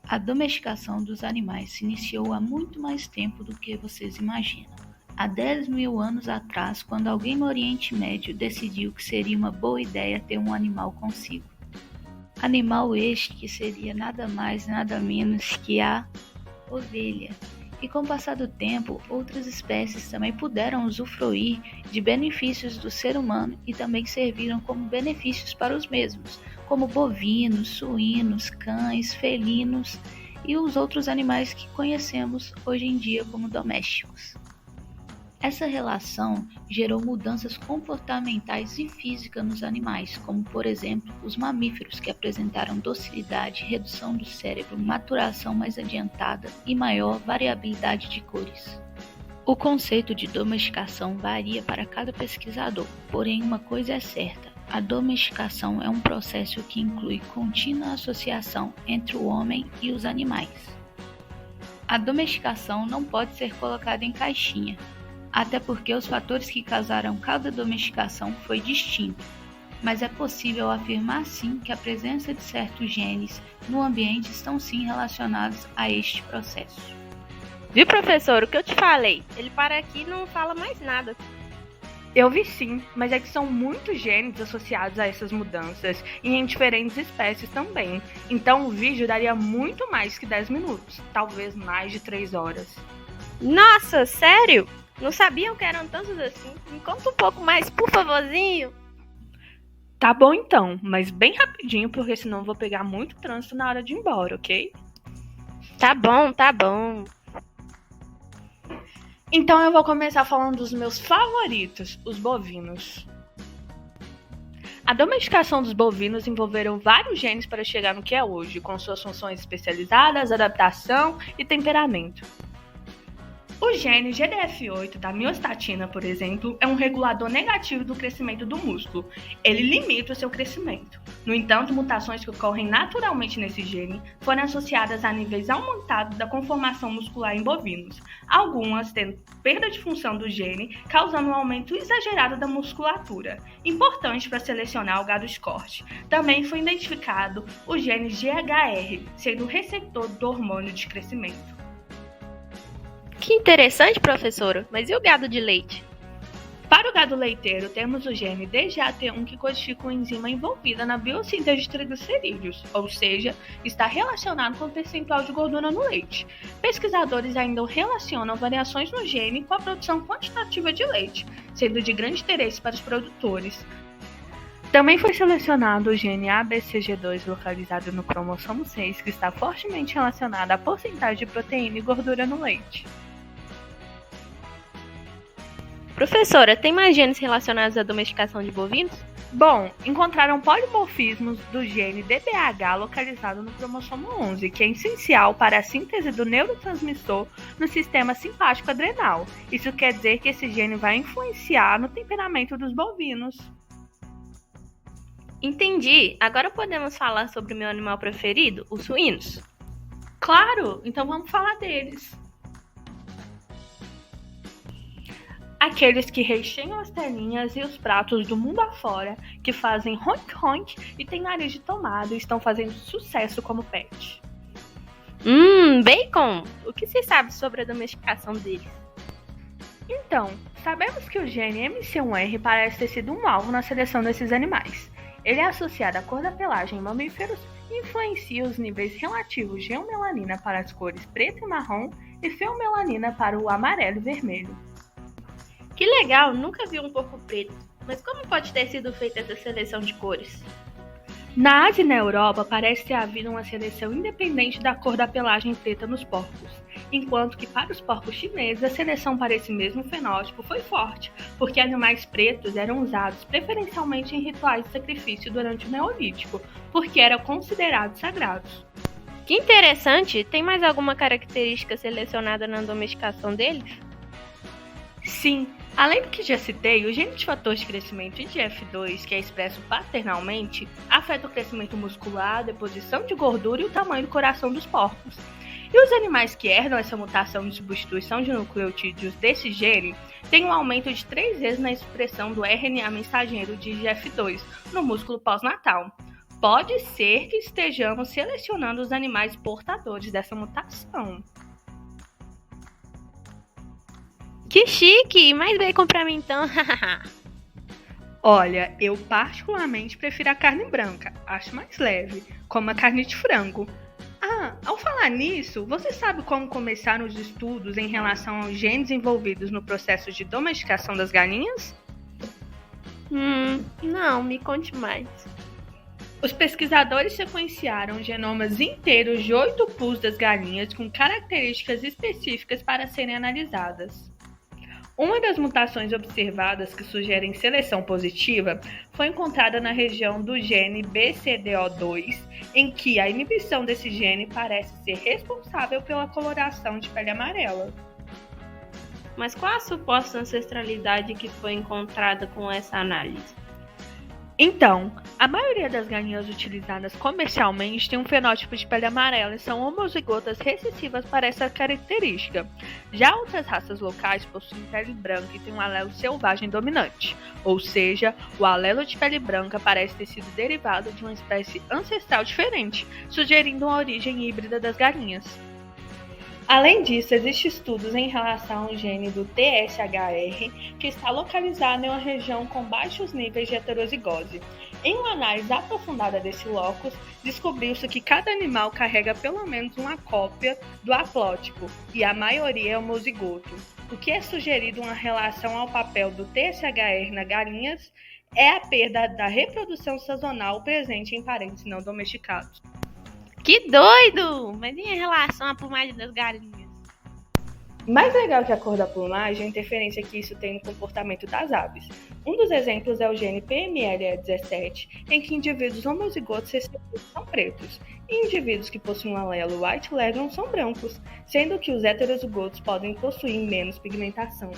A domesticação dos animais se iniciou há muito mais tempo do que vocês imaginam. Há 10 mil anos atrás, quando alguém no Oriente Médio decidiu que seria uma boa ideia ter um animal consigo. Animal este que seria nada mais nada menos que a ovelha. E com o passar do tempo, outras espécies também puderam usufruir de benefícios do ser humano e também serviram como benefícios para os mesmos, como bovinos, suínos, cães, felinos e os outros animais que conhecemos hoje em dia como domésticos. Essa relação gerou mudanças comportamentais e físicas nos animais, como por exemplo os mamíferos que apresentaram docilidade, redução do cérebro, maturação mais adiantada e maior variabilidade de cores. O conceito de domesticação varia para cada pesquisador, porém uma coisa é certa: a domesticação é um processo que inclui contínua associação entre o homem e os animais. A domesticação não pode ser colocada em caixinha, até porque os fatores que causaram cada domesticação foi distinto, mas é possível afirmar sim que a presença de certos genes no ambiente estão sim relacionados a este processo. Viu, professor, o que eu te falei? Ele para aqui e não fala mais nada. Eu vi sim, mas é que são muitos genes associados a essas mudanças e em diferentes espécies também. Então o vídeo daria muito mais que 10 minutos, talvez mais de 3 horas. Nossa, sério? Não sabiam que eram tantos assim? Me conta um pouco mais, por favorzinho. Tá bom então, mas bem rapidinho, porque senão eu vou pegar muito trânsito na hora de ir embora, ok? Tá bom, tá bom. Então eu vou começar falando dos meus favoritos, os bovinos. A domesticação dos bovinos envolveram vários genes para chegar no que é hoje, com suas funções especializadas, adaptação e temperamento. O gene GDF8 da miostatina, por exemplo, é um regulador negativo do crescimento do músculo. Ele limita o seu crescimento. No entanto, mutações que ocorrem naturalmente nesse gene foram associadas a níveis aumentados da conformação muscular em bovinos, algumas tendo perda de função do gene, causando um aumento exagerado da musculatura, importante para selecionar o gado de corte. Também foi identificado o gene GHR, sendo o receptor do hormônio de crescimento. Que interessante, professora. Mas e o gado de leite? Para o gado leiteiro, temos o gene DGAT1 que codifica uma enzima envolvida na biossíntese de triglicerídeos, ou seja, está relacionado com o percentual de gordura no leite. Pesquisadores ainda relacionam variações no gene com a produção quantitativa de leite, sendo de grande interesse para os produtores. Também foi selecionado o gene ABCG2 localizado no cromossomo 6, que está fortemente relacionado à porcentagem de proteína e gordura no leite. Professora, tem mais genes relacionados à domesticação de bovinos? Bom, encontraram polimorfismos do gene DBH localizado no cromossomo 11, que é essencial para a síntese do neurotransmissor no sistema simpático adrenal. Isso quer dizer que esse gene vai influenciar no temperamento dos bovinos. Entendi. Agora podemos falar sobre o meu animal preferido, os suínos? Claro, então vamos falar deles. Aqueles que recheiam as telinhas e os pratos do mundo afora, que fazem ronk-ronk e têm nariz de tomada e estão fazendo sucesso como pet. Bacon! O que se sabe sobre a domesticação deles? Então, sabemos que o gene MC1R parece ter sido um alvo na seleção desses animais. Ele é associado à cor da pelagem em mamíferos e influencia os níveis relativos de eumelanina para as cores preto e marrom e feomelanina para o amarelo e vermelho. Que legal, nunca vi um porco preto. Mas como pode ter sido feita essa seleção de cores? Na Ásia e na Europa parece ter havido uma seleção independente da cor da pelagem preta nos porcos, enquanto que para os porcos chineses a seleção para esse mesmo fenótipo foi forte, porque animais pretos eram usados preferencialmente em rituais de sacrifício durante o Neolítico, porque eram considerados sagrados. Que interessante! Tem mais alguma característica selecionada na domesticação deles? Sim, além do que já citei, o gene de fator de crescimento IGF-2, que é expresso paternalmente, afeta o crescimento muscular, a deposição de gordura e o tamanho do coração dos porcos. E os animais que herdam essa mutação de substituição de nucleotídeos desse gene têm um aumento de 3 vezes na expressão do RNA mensageiro de IGF-2 no músculo pós-natal. Pode ser que estejamos selecionando os animais portadores dessa mutação. Que chique! Mais bacon pra mim então. Olha, eu particularmente prefiro a carne branca, acho mais leve, como a carne de frango. Ao falar nisso, você sabe como começaram os estudos em relação aos genes envolvidos no processo de domesticação das galinhas? Não, me conte mais. Os pesquisadores sequenciaram genomas inteiros de 8 pus das galinhas com características específicas para serem analisadas. Uma das mutações observadas que sugerem seleção positiva foi encontrada na região do gene BCDO2, em que a inibição desse gene parece ser responsável pela coloração de pele amarela. Mas qual a suposta ancestralidade que foi encontrada com essa análise? Então, a maioria das galinhas utilizadas comercialmente tem um fenótipo de pele amarela e são homozigotas recessivas para essa característica. Já outras raças locais possuem pele branca e têm um alelo selvagem dominante, ou seja, o alelo de pele branca parece ter sido derivado de uma espécie ancestral diferente, sugerindo uma origem híbrida das galinhas. Além disso, existem estudos em relação ao gene do TSHR, que está localizado em uma região com baixos níveis de heterozigose. Em uma análise aprofundada desse locus, descobriu-se que cada animal carrega pelo menos uma cópia do haplótipo, e a maioria é homozigoto. O que é sugerido uma relação ao papel do TSHR nas galinhas é a perda da reprodução sazonal presente em parentes não domesticados. Que doido! Mas e em relação à plumagem das galinhas? Mais legal que a cor da plumagem é a interferência que isso tem no comportamento das aves. Um dos exemplos é o gene PMLE17, em que indivíduos homozigotos recessivos são pretos, e indivíduos que possuem um alelo White Leghorn são brancos, sendo que os heterozigotos podem possuir menos pigmentação.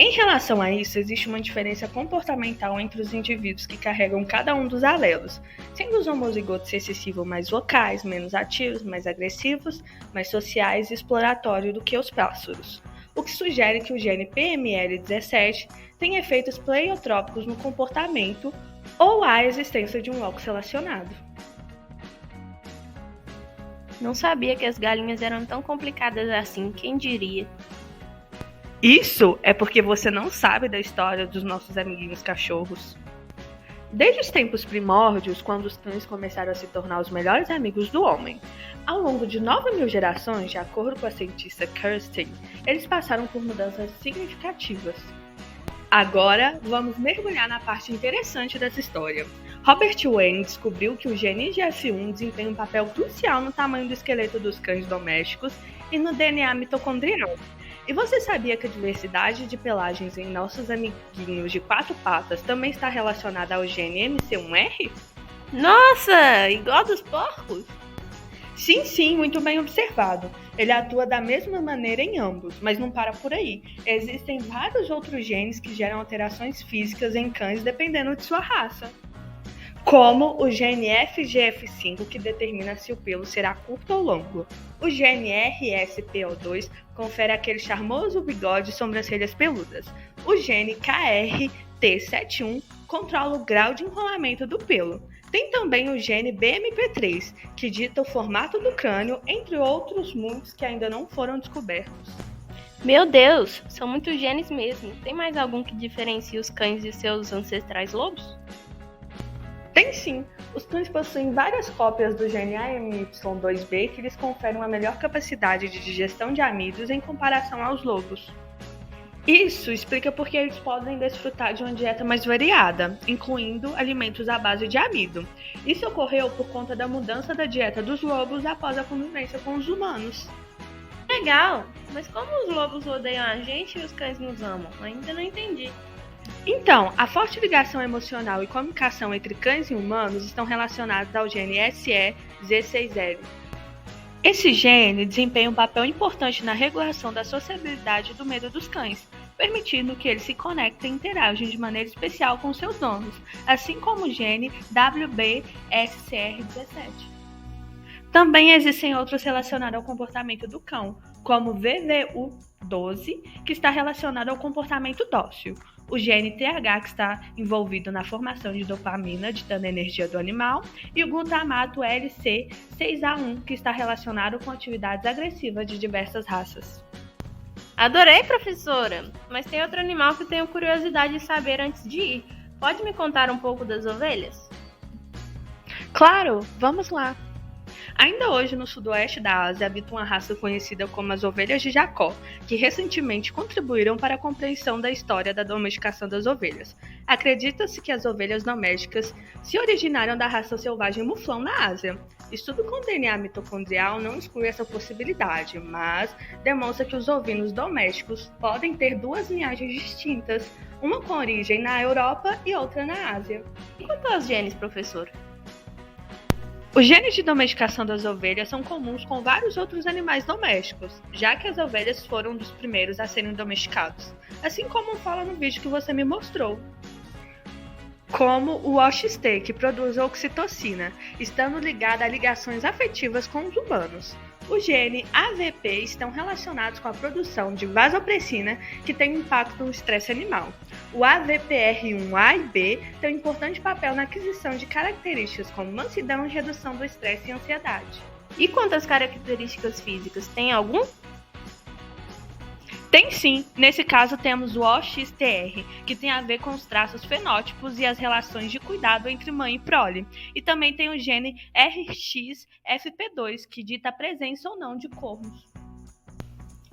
Em relação a isso, existe uma diferença comportamental entre os indivíduos que carregam cada um dos alelos, sendo os homozigotos recessivos mais vocais, menos ativos, mais agressivos, mais sociais e exploratórios do que os pássaros, o que sugere que o gene PML17 tem efeitos pleiotrópicos no comportamento ou há a existência de um locus relacionado. Não sabia que as galinhas eram tão complicadas assim, quem diria? Isso é porque você não sabe da história dos nossos amiguinhos cachorros. Desde os tempos primórdios, quando os cães começaram a se tornar os melhores amigos do homem, ao longo de 9.000 gerações, de acordo com a cientista Kirsten, eles passaram por mudanças significativas. Agora, vamos mergulhar na parte interessante dessa história. Robert Wayne descobriu que o gene IGF-1 desempenha um papel crucial no tamanho do esqueleto dos cães domésticos e no DNA mitocondrial. E você sabia que a diversidade de pelagens em nossos amiguinhos de 4 patas também está relacionada ao gene MC1R? Nossa, igual dos porcos? Sim, muito bem observado. Ele atua da mesma maneira em ambos, mas não para por aí. Existem vários outros genes que geram alterações físicas em cães dependendo de sua raça. Como o gene FGF5, que determina se o pelo será curto ou longo. O gene RSPO2 confere aquele charmoso bigode e sobrancelhas peludas. O gene KRT71 controla o grau de enrolamento do pelo. Tem também o gene BMP3, que dita o formato do crânio, entre outros muitos que ainda não foram descobertos. Meu Deus, são muitos genes mesmo. Tem mais algum que diferencie os cães de seus ancestrais lobos? Tem sim. Os cães possuem várias cópias do gene AMY2B que lhes conferem uma melhor capacidade de digestão de amidos em comparação aos lobos. Isso explica por que eles podem desfrutar de uma dieta mais variada, incluindo alimentos à base de amido. Isso ocorreu por conta da mudança da dieta dos lobos após a convivência com os humanos. Legal, mas como os lobos odeiam a gente e os cães nos amam? Ainda não entendi. Então, a forte ligação emocional e comunicação entre cães e humanos estão relacionadas ao gene SE16L. Esse gene desempenha um papel importante na regulação da sociabilidade e do medo dos cães, permitindo que eles se conectem e interagem de maneira especial com seus donos, assim como o gene WBSCR17. Também existem outros relacionados ao comportamento do cão, como VVU12, que está relacionado ao comportamento dócil. o gene TH, que está envolvido na formação de dopamina, ditando a energia do animal, e o glutamato LC6A1, que está relacionado com atividades agressivas de diversas raças. Adorei, professora! Mas tem outro animal que tenho curiosidade de saber antes de ir. Pode me contar um pouco das ovelhas? Claro, vamos lá! Ainda hoje, no sudoeste da Ásia, habita uma raça conhecida como as ovelhas de Jacó, que recentemente contribuíram para a compreensão da história da domesticação das ovelhas. Acredita-se que as ovelhas domésticas se originaram da raça selvagem muflão na Ásia. Estudo com DNA mitocondrial não exclui essa possibilidade, mas demonstra que os ovinos domésticos podem ter duas linhagens distintas, uma com origem na Europa e outra na Ásia. E quanto aos genes, professor? Os genes de domesticação das ovelhas são comuns com vários outros animais domésticos, já que as ovelhas foram dos primeiros a serem domesticados, assim como fala no vídeo que você me mostrou. Como o OXT, que produz oxitocina, estando ligada a ligações afetivas com os humanos. O gene AVP estão relacionados com a produção de vasopressina, que tem impacto no estresse animal. O AVPR1A e B tem um importante papel na aquisição de características como mansidão e redução do estresse e ansiedade. E quanto às características físicas, tem algum? Tem sim, nesse caso temos o OXTR, que tem a ver com os traços fenótipos e as relações de cuidado entre mãe e prole. E também tem o gene RXFP2, que dita a presença ou não de cornos.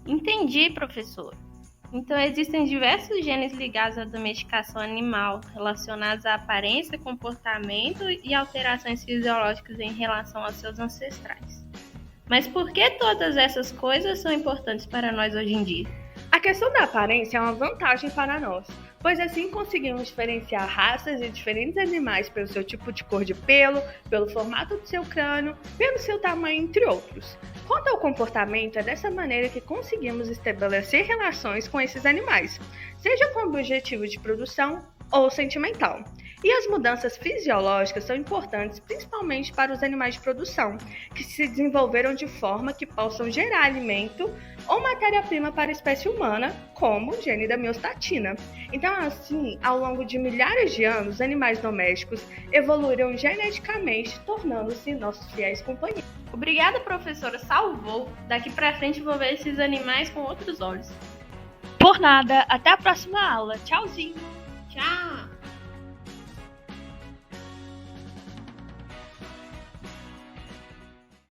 Entendi, professor. Então existem diversos genes ligados à domesticação animal, relacionados à aparência, comportamento e alterações fisiológicas em relação aos seus ancestrais. Mas por que todas essas coisas são importantes para nós hoje em dia? A questão da aparência é uma vantagem para nós, pois assim conseguimos diferenciar raças de diferentes animais pelo seu tipo de cor de pelo, pelo formato do seu crânio, pelo seu tamanho, entre outros. Quanto ao comportamento, é dessa maneira que conseguimos estabelecer relações com esses animais, seja com objetivo de produção ou sentimental. E as mudanças fisiológicas são importantes principalmente para os animais de produção, que se desenvolveram de forma que possam gerar alimento ou matéria-prima para a espécie humana, como o gene da miostatina. Então, assim, ao longo de milhares de anos, os animais domésticos evoluíram geneticamente, tornando-se nossos fiéis companheiros. Obrigada, professora, salvou. Daqui pra frente vou ver esses animais com outros olhos. Por nada, até a próxima aula. Tchauzinho! Tchau!